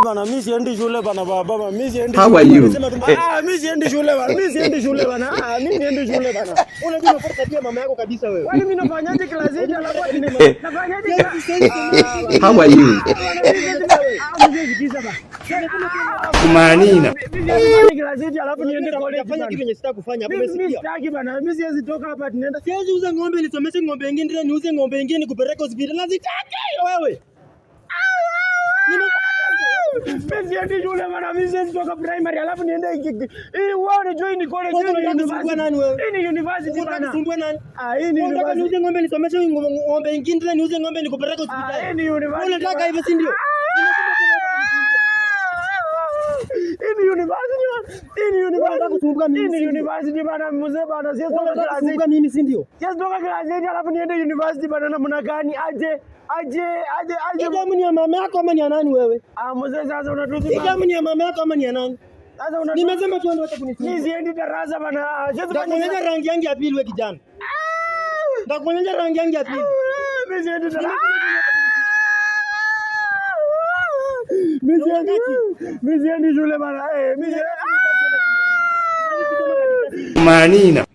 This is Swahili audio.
bana, mimi siendi shule bana baba, mimi siendi shule. How are you? Mimi siendi shule bana, mimi siendi shule bana. Mimi siendi shule bana. Unajua unafuata pia mama yako kabisa wewe. Kwani mimi nafanyaje klasi hii alafu nafanyaje? How are you? Kumanina. Klasi hii alafu niende kufanya kitu yenye sitaki kufanya hapo umesikia? Mimi sitaki bana, mimi siwezi toka hapa tunaenda. Siwezi uza ng'ombe nisomeshe ng'ombe nyingine tena niuze ng'ombe nyingine nikupeleke hospitali. Lazitaki wewe. Mimi siendi shule bana, mimi siwezi toka primary alafu niende wewe join college ni nani wewe? Hii ni university bana. Unasumbua nani? Hii ni unataka niuze ng'ombe nisomeshe ng'ombe nyingine tena niuze ng'ombe nikupeleke hospitali. Hii ni university. Unataka hivyo si ndio? Hii ni university bana. Hii ni university bana, mzee bana, siwezi toka class mimi si ndio? Siwezi toka class alafu niende university bana, namna gani aje damu ni ya mama yako ama ni ya nani wewe? Mzee sasa unatuzi damu ni ya mama yako ama ni ya nani? Sasa nimesema tu ndio utakunisikia. Mimi siendi darasa bana. Ndakuonyesha rangi yangu ya pili wewe kijana. Ndakuonyesha rangi yangu ya pili. Mimi siendi darasa. Mimi siendi shule bana. Mimi Manina.